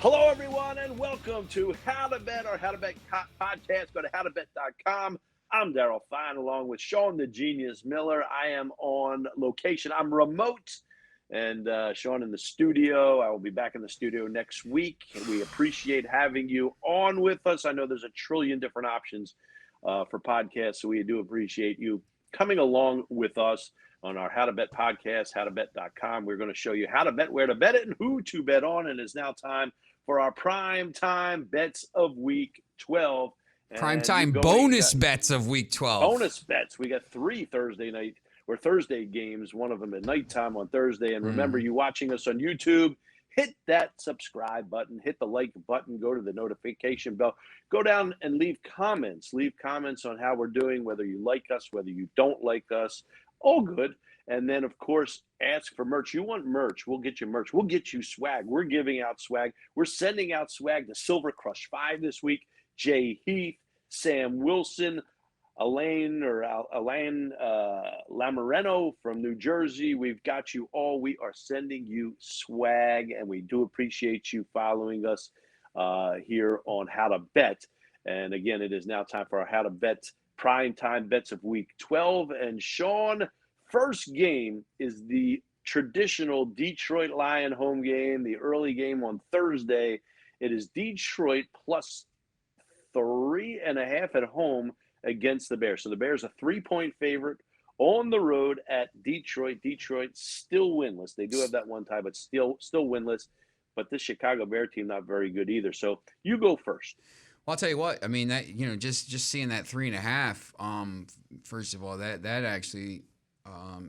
Hello, everyone, and welcome to How to Bet, our How to Bet podcast. Go to howtobet.com. I'm Daryl Fein, along with Sean the Genius Miller. I am on location. I'm remote, and Sean in the studio. I will be back in the studio next week. We appreciate having you on with us. I know there's a trillion different options for podcasts, so we do appreciate you coming along with us on our How to Bet podcast, howtobet.com. We're going to show you how to bet, where to bet it, and who to bet on. And it's now time for our prime time bets of week 12. Prime time bonus bets of week 12. Bonus bets. We got 3 Thursday games, one of them at nighttime on Thursday. And remember, you watching us on YouTube, hit that subscribe button, hit the like button, go to the notification bell, go down and leave comments. Leave comments on how we're doing, whether you like us, whether you don't like us, all good. And then, of course, ask for merch. You want merch, we'll get you merch. We'll get you swag. We're giving out swag. We're sending out swag to Silver Crush 5 this week. Jay Heath, Sam Wilson, Alain Lamoreno from New Jersey. We've got you all. We are sending you swag, and we do appreciate you following us here on How to Bet. And again, it is now time for our How to Bet prime time bets of week 12. And Sean, first game is the traditional Detroit Lion home game, the early game on Thursday. It is Detroit plus 3.5 at home against the Bears. So the Bears are 3-point favorite on the road at Detroit. Detroit still winless. They do have that one tie, but still winless. But this Chicago Bear team not very good either. So you go first. Well, I'll tell you what. I mean, that just seeing that 3.5. First of all, that actually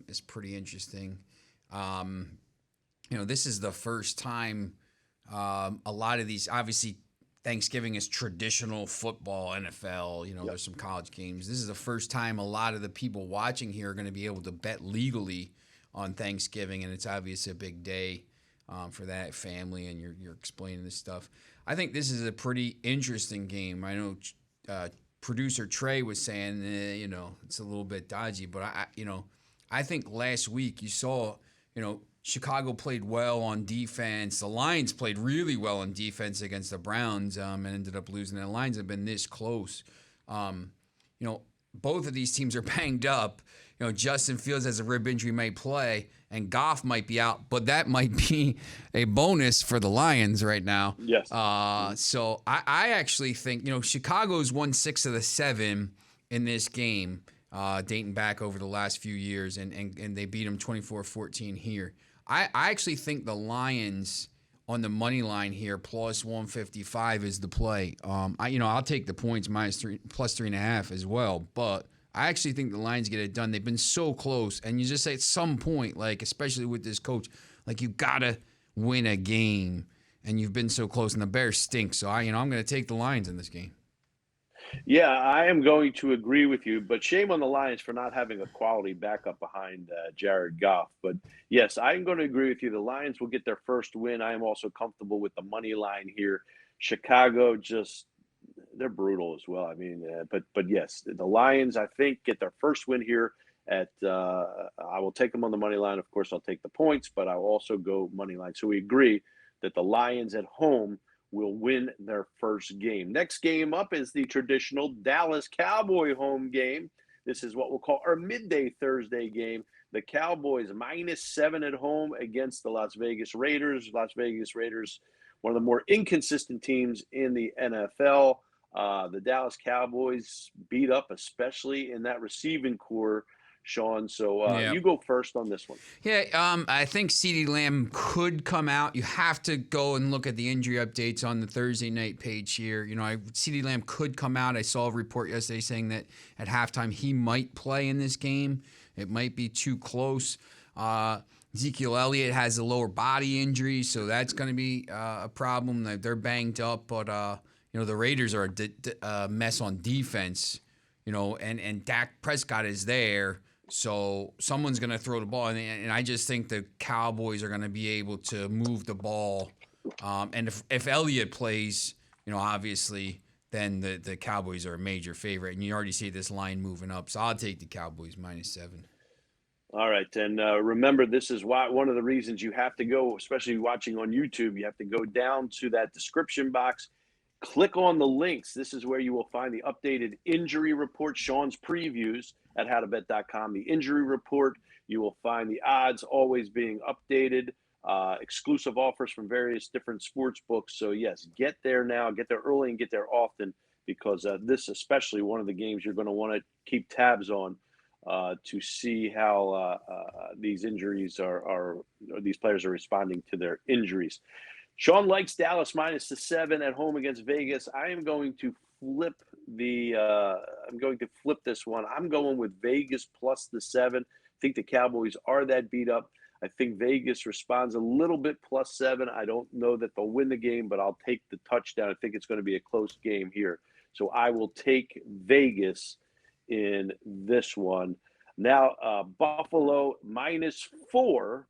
is pretty interesting. This is the first time a lot of these, obviously, Thanksgiving is traditional football, NFL. Yep. There's some college games. This is the first time a lot of the people watching here are going to be able to bet legally on Thanksgiving, and it's obviously a big day for that family. And you're explaining this stuff. I think this is a pretty interesting game. I know producer Trey was saying, it's a little bit dodgy, but I think last week you saw, Chicago played well on defense. The Lions played really well on defense against the Browns and ended up losing. The Lions have been this close. Both of these teams are banged up. Justin Fields has a rib injury, may play, and Goff might be out, but that might be a bonus for the Lions right now. Yes. So I actually think, Chicago's won 6 of the 7 in this game, dating back over the last few years, and they beat them 24-14 here. I actually think the Lions on the money line here, plus 155 is the play. I'll take the points plus 3.5 as well, but I actually think the Lions get it done. They've been so close, and you just say at some point, like especially with this coach, like you gotta win a game, and you've been so close, and the Bears stink. So I'm going to take the Lions in this game. Yeah, I am going to agree with you, but shame on the Lions for not having a quality backup behind Jared Goff. But yes, I'm going to agree with you. The Lions will get their first win. I am also comfortable with the money line here. Chicago they're brutal as well. I mean, but yes, the Lions, I think, get their first win here I will take them on the money line. Of course, I'll take the points, but I'll also go money line. So we agree that the Lions at home will win their first game. Next game up is the traditional Dallas Cowboy home game. This is what we'll call our midday Thursday game. The Cowboys -7 at home against the Las Vegas Raiders. Las Vegas Raiders, one of the more inconsistent teams in the NFL. The Dallas Cowboys beat up, especially in that receiving core, Sean. So you go first on this one. Yeah, I think CeeDee Lamb could come out. You have to go and look at the injury updates on the Thursday night page here. CeeDee Lamb could come out. I saw a report yesterday saying that at halftime he might play in this game. It might be too close. Ezekiel Elliott has a lower body injury, so that's going to be a problem. They're banged up, but the Raiders are a mess on defense. And Dak Prescott is there. So someone's going to throw the ball, and I just think the Cowboys are going to be able to move the ball. And if Elliott plays, obviously, then the Cowboys are a major favorite, and you already see this line moving up. So I'll take the Cowboys -7. All right, and remember, this is why one of the reasons you have to go, especially watching on YouTube, you have to go down to that description box, click on the links. This is where you will find the updated injury report, Sean's previews at howtobet.com. The injury report, you will find the odds always being updated, exclusive offers from various different sports books. So, yes, get there now, get there early and get there often because this, especially one of the games you're going to want to keep tabs on to see how these injuries are these players are responding to their injuries. Sean likes Dallas minus the 7 at home against Vegas. I am going to flip this one. I'm going with Vegas plus the 7. I think the Cowboys are that beat up. I think Vegas responds a little bit plus 7. I don't know that they'll win the game, but I'll take the touchdown. I think it's going to be a close game here. So I will take Vegas in this one. Now, Buffalo -4,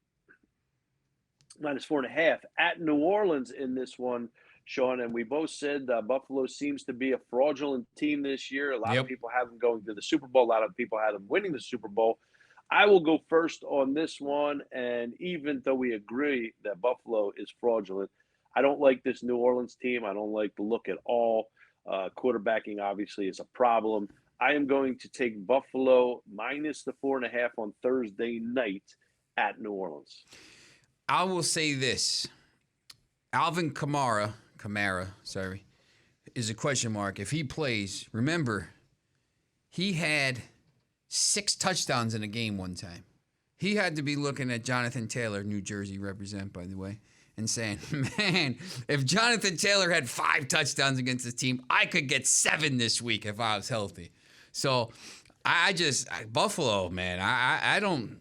-4.5 at New Orleans in this one, Sean. And we both said Buffalo seems to be a fraudulent team this year. A lot of people have them going to the Super Bowl. A lot of people had them winning the Super Bowl. I will go first on this one. And even though we agree that Buffalo is fraudulent, I don't like this New Orleans team. I don't like the look at all. Quarterbacking obviously is a problem. I am going to take Buffalo minus the 4.5 on Thursday night at New Orleans. I will say this. Alvin Kamara, is a question mark. If he plays, remember, he had 6 touchdowns in a game one time. He had to be looking at Jonathan Taylor, New Jersey represent, by the way, and saying, man, if Jonathan Taylor had 5 touchdowns against the team, I could get 7 this week if I was healthy. So Buffalo, man, I don't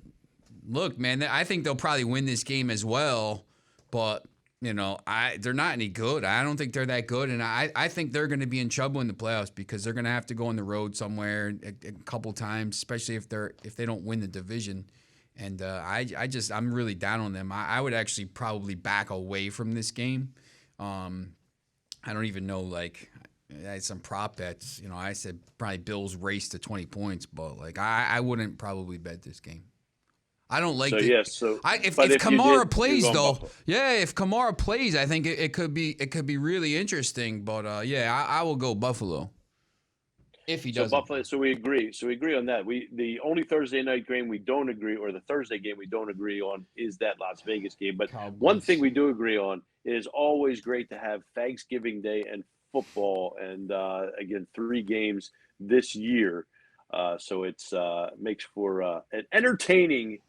look, man. I think they'll probably win this game as well, but they're not any good. I don't think they're that good, and I think they're going to be in trouble in the playoffs because they're going to have to go on the road somewhere a couple times, especially if they don't win the division. And I'm really down on them. I would actually probably back away from this game. I don't even know, I had some prop bets. I said probably Bills race to 20 points, but I wouldn't probably bet this game. I don't like if Kamara plays though. Buffalo. Yeah, if Kamara plays, I think it could be really interesting. But I will go Buffalo. If he doesn't. Buffalo. So we agree. On that. The only Thursday night game we don't agree, or the Thursday game we don't agree on, is that Las Vegas game. But Cowboys. One thing we do agree on, it is always great to have Thanksgiving Day and football, and again 3 games this year. So it's makes for an entertaining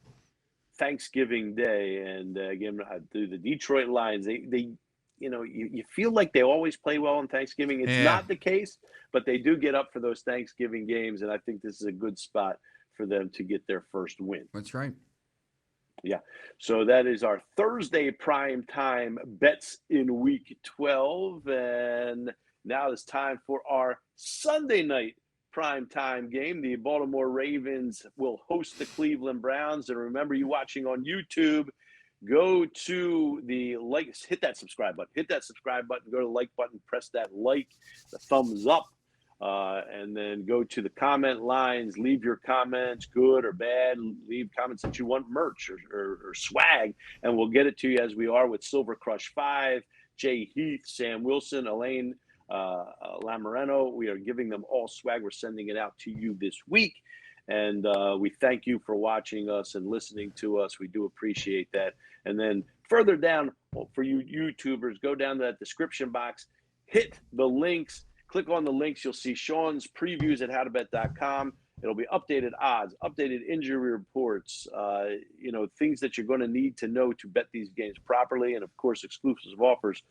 Thanksgiving Day. And again, the Detroit Lions, they you feel like they always play well on Thanksgiving. It's not the case, but they do get up for those Thanksgiving games, and I think this is a good spot for them to get their first win. That's right. Yeah. So that is our Thursday prime time bets in Week 12, and now it's time for our Sunday night prime time game. The Baltimore Ravens will host the Cleveland Browns. And remember, you watching on YouTube, go to the hit that subscribe button, go to the like button, press that like, the thumbs up, and then go to the comment lines, leave your comments, good or bad, leave comments that you want merch or swag, and we'll get it to you as we are with Silver Crush 5, Jay Heath, Sam Wilson, Elaine Lamoreno. We are giving them all swag. We're sending it out to you this week. And we thank you for watching us and listening to us. We do appreciate that. And then further down, for you YouTubers, go down to that description box, hit the links, click on the links. You'll see Sean's previews at howtobet.com. It'll be updated odds, updated injury reports, things that you're going to need to know to bet these games properly. And, of course, exclusive offers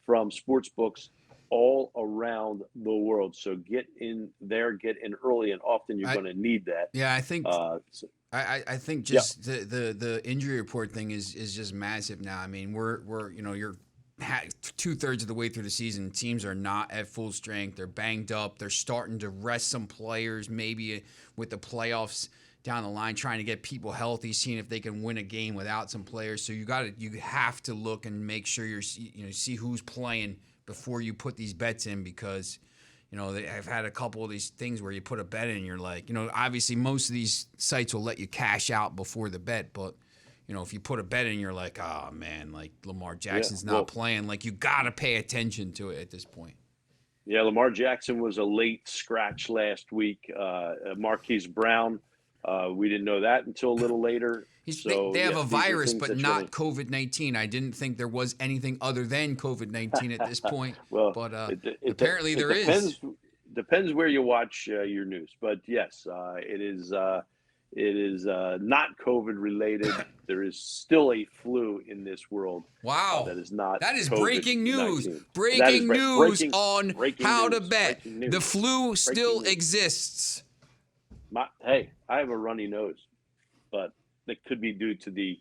from sports books all around the world. So get in there, get in early, and often you're going to need that. Yeah, I think I think just the injury report thing is just massive now. I mean, you're 2/3 of the way through the season. Teams are not at full strength. They're banged up. They're starting to rest some players, maybe with the playoffs down the line, trying to get people healthy, seeing if they can win a game without some players. So you have to look and make sure see who's playing before you put these bets in, because I've had a couple of these things where you put a bet in and you're like, obviously most of these sites will let you cash out before the bet, but if you put a bet in, you're like, oh man, like Lamar Jackson's not playing. Like you got to pay attention to it at this point. Yeah, Lamar Jackson was a late scratch last week. Marquise Brown, we didn't know that until a little later. They have a virus, but not COVID-19. I didn't think there was anything other than COVID-19 at this point. Well, but apparently there is. Depends where you watch your news. But yes, it is not COVID related. There is still a flu in this world. Wow. That is not. That is COVID-19. breaking news. Breaking news on How to Bet. The flu still exists. Hey, I have a runny nose, but it could be due to the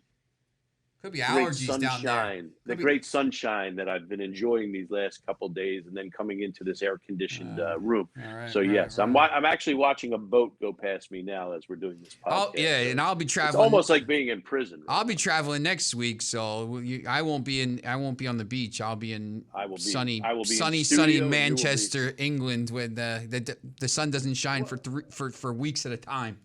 could be allergies down there. The great sunshine that I've been enjoying these last couple of days, and then coming into this air-conditioned room. I'm actually watching a boat go past me now as we're doing this podcast. And I'll be traveling. It's almost like being in prison. I'll be traveling next week, so I won't be on the beach. I'll be in sunny Manchester, England, where the sun doesn't shine for weeks at a time.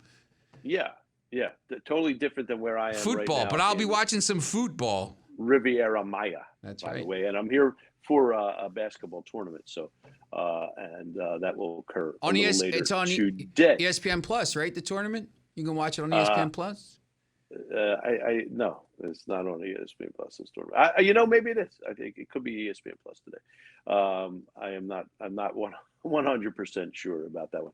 Yeah, totally different than where I am football, right now. But I'll be watching some football. Riviera Maya, by the way. And I'm here for a basketball tournament, so that will occur it's on today. ESPN Plus, right? The tournament? You can watch it on ESPN Plus? No, it's not on ESPN Plus this tournament. Maybe it is. I think it could be ESPN Plus today. I'm not 100% sure about that one.